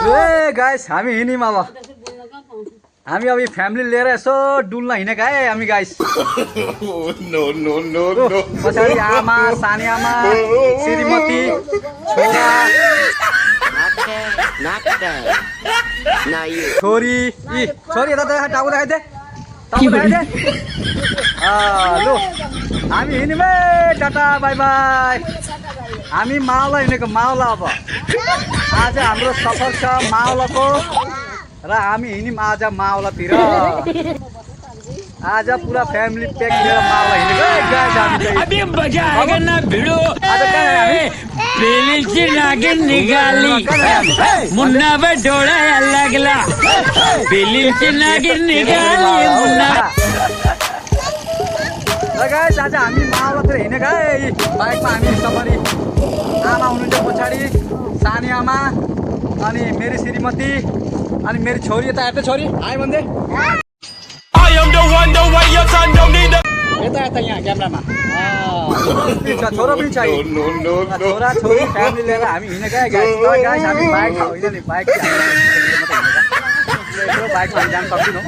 ए guys हामी हिँड्यौँ अब हामी अब फ्यामिली लिएर यसो डुल्न हिँडेका है हामी गाइस पछाडि आमा सानी आमा श्रीमती छोरा छोरी छोरी यता टाउको देखाइदे टाउको देखाइदे लु हामी हिँड्यौँ है टाटा बाई बाई हामी मावला हिँडेको मावला अब आज हाम्रो सफर छ मावलाको र हामी हिँड्यौँ आज मावलातिर आज पुरा फ्यामिली पैक लिएर मावला हिँडेको अभी मजा आएगा ना भिड़ो बेली नागिन निकाली मुन्ना पे डोड़ा लगला बेली नागिन निकाली मुन्ना गाइस आज हामी मावलातिर हिँडेका है बाइकमा हामी सफरी आमा हुनुहुन्छ पछाडि सानी आमा अनि मेरी श्रीमती अनि मेरी छोरी यता हेर्दै छोरी आयो भन्दै यता यता यहाँ क्यामेरामा छोरो पनि चाहियो छोरा छोरी फ्यामिली लिएर हामी हिँडेका गाइस गाइस हामी बाइक होइन नि बाइक बाइकमा हामी जान सक्दैनौँ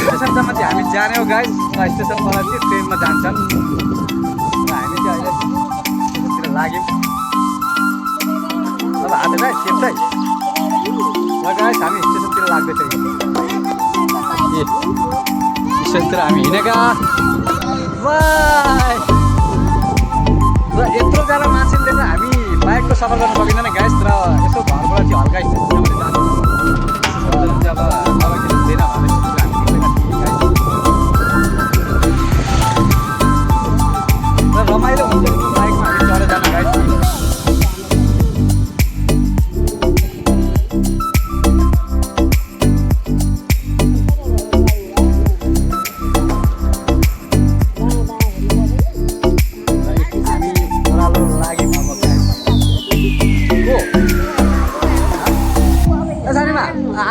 स्टेसनसम्म चाहिँ हामी जाने हो गाइस स्टेसनबाट चाहिँ ट्रेनमा जान्छन् र हामी चाहिँ अहिले स्टेसनतिर लाग्यौँ अब आज गाइस सेफ चाहिँ र गाइस हामी स्टेसनतिर लाग्दैछौँ स्टेसनतिर हामी हिँडेका बाई र यत्रोजना मान्छेले चाहिँ हामी बाइकको सफर गर्न सकिँदैन गाइस र यसो घरबाट चाहिँ हल्का स्टेसनसम्म जानु अब दिँदैन र रमाइलो हुन्छ बाइकमा हामी चढेर जानु गाइस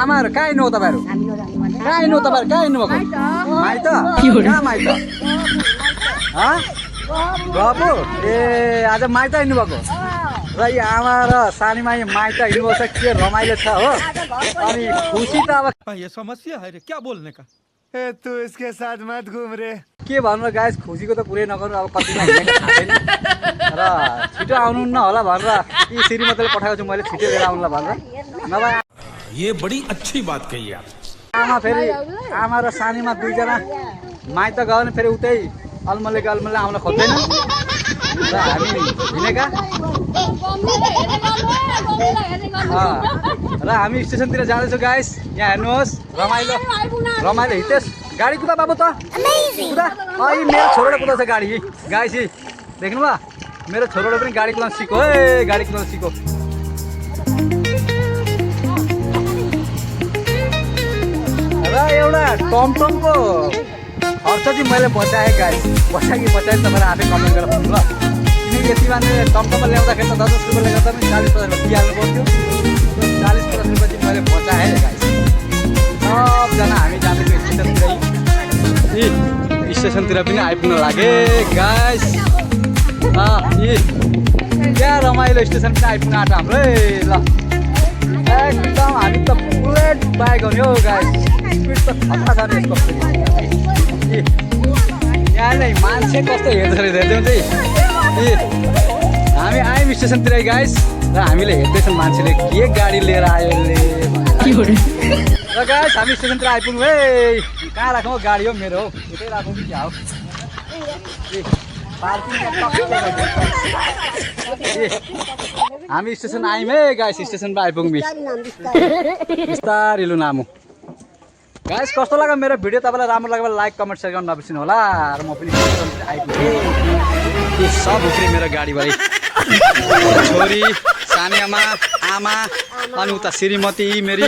आमाहरू कहाँ हिँड्नु हो तपाईँहरू कहाँ हिँड्नु हो तपाईँहरू कहाँ हिँड्नु भएको माइत कहाँ माइत गएको ए आज माइत हिँड्नु भएको र यो आमा र सानीमा यो माइत हिँड्नु भएको छ के रमाइलो छ हो अनि खुसी त अब ये समस्या है रे क्या बोलने का तू इसके साथ मत घूम रे के भन्नु गाइस खुसीको त कुरै नगर्नु अब कतिमा हिँडेको थाहा छैन र छिटो आउनु न होला भनेर यी श्रीमतीले पठाएको छु मैले छिटो लिएर आउनुला भनेर नभए ये बड़ी अच्छी बात कही आप आमा फेरि आमा र सानीमा दुईजना माइत गयो भने फेरि उतै अलमल्ले आउन खोज्दैन र हामी हिँडेका र हामी स्टेसनतिर जाँदैछौँ गाइस यहाँ हेर्नुहोस् रमाइलो रमाइलो हितेश गाडी कुदा बाबु त कुदा अहिले मेरो छोरोले कुदाउँछ गाडी गाइस देख्नुभयो मेरो छोरोले पनि गाडी कुदाउन सिको है गाडी कुदाउन सिको र एउटा टमटमको खर्च चाहिँ मैले बचाएँ गाइस बचाएँ तपाईँलाई आफै कमेन्ट गरेर भन्नु ल किनकि यति मान्छे टमटममा ल्याउँदाखेरि त 10-10 रुपियाँले गर्दा पनि 40-50 रुपियाँ दिइहाल्नु पर्थ्यो 40-50 रुपियाँ चाहिँ मैले बचाएँ गाइस सबजना हामी जाँदैछौँ स्टेसनतिर स्टेसनतिर पनि आइपुग्न लागे गाइस क्या रमाइलो स्टेसन पनि आइपुग्न आँट हाम्रो है ल एकदम हामी त बुलेट बाइक हो नि हो गाइस स्पिड त खतरा छ नि यसको यहाँ नै मान्छे कस्तो हेर्दो हेर्दैछौँ चाहिँ हामी आयौँ स्टेसनतिर गाइस र हामीले हेर्दैछौँ मान्छेले के गाडी लिएर आयो र गाइस हामी स्टेसनतिर आइपुग्यौँ है कहाँ राखौँ गाडी हो मेरो हो यतै राखौँ कि क्या हो हामी स्टेसन आयौँ है गाइस स्टेसनमा आइपुग्यौँ बिस्तारै लु नामु गाइस कस्तो लाग्यो मेरो भिडियो तपाईँलाई राम्रो लाग्यो भने लाइक कमेन्ट सेयर गर्न नबिर्सिनु होला र म पनि आइपुगेँ यो सब उफ्रे मेरो गाडीभरि छोरी सानी आमा आमा अनि उता श्रीमती मेरी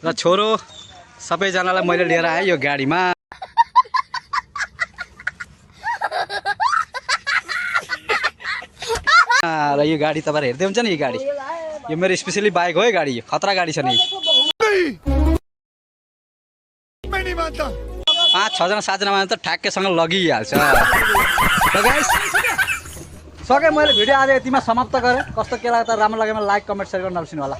र छोरो सबैजनालाई मैले लिएर आएँ यो गाडीमा र यो गाडी तपाईँहरू हेर्दै हुन्छ नि यो गाडी यो मेरो स्पेसली बाइक हो है गाडी खतरा गाडी छ नि 5-6 जना 7 जना त ठ्याक्कैसँग लगिहाल्छ र गाइस सके मैले भिडियो आज यतिमा समाप्त गरेँ कस्तो के लाग्यो त राम्रो लाग्यो भने लाइक कमेन्ट सेयर गर्न नबिर्सिनु होला